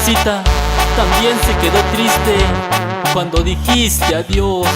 casita también se quedó triste cuando dijiste adiós.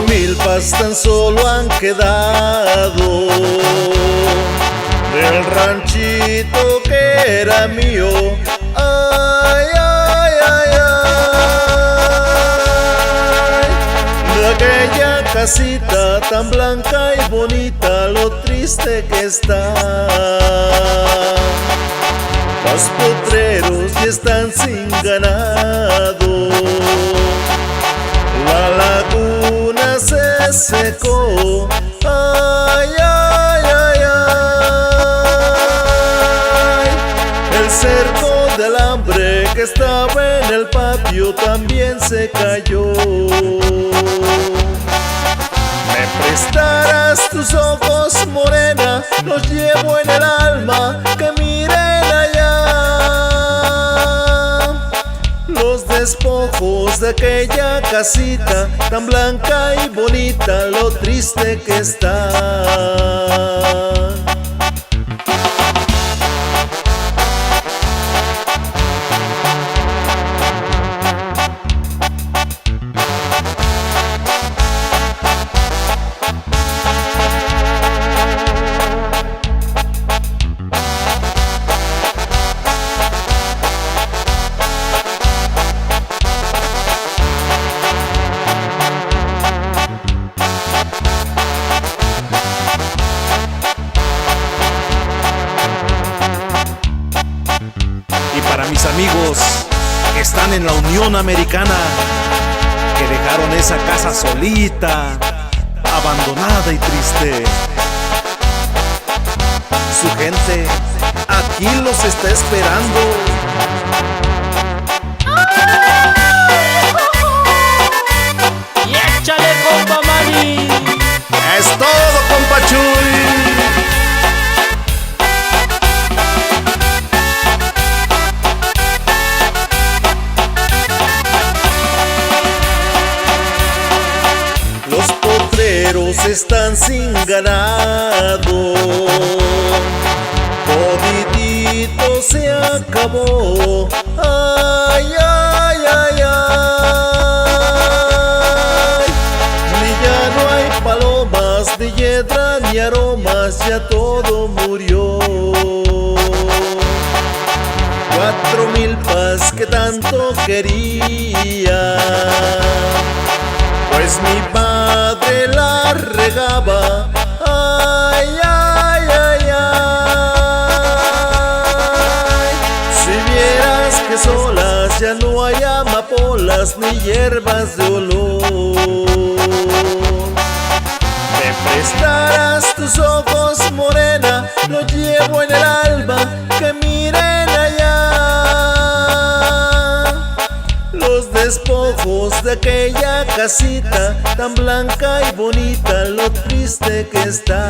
Milpas tan solo han quedado del ranchito que era mío. Ay, ay, ay, ay, de aquella casita tan blanca y bonita, lo triste que está. Los potreros ya están sin ganado, la laguna se secó. Ay, ay, ay, ay, el cerco de alambre que estaba en el patio también se cayó. ¿Me prestarás tus ojos, morena? Los llevo en el alma, que miren allá los despojos de aquella casita tan blanca y bonita, lo triste que está. Y para mis amigos que están en la Unión Americana, que dejaron esa casa solita, abandonada y triste, su gente aquí los está esperando. ¡Y échale, compa Manny! Es todo, compa Chuy. Los potreros están sin ganado, toditito se acabó. Ay, ay, ay, ay, ni ya no hay palomas, ni hiedra, ni aromas, ya todo murió. 4 milpas que tanto quería, pues mi padre la regaba. Ay, ay, ay, ay, si vieras que solas ya no hay amapolas ni hierbas de olor. ¿Me prestarás tus ojos, morena? Lo llevo en el alma, que miren allá los despojos de aquella casita tan blanca y bonita, lo triste que está.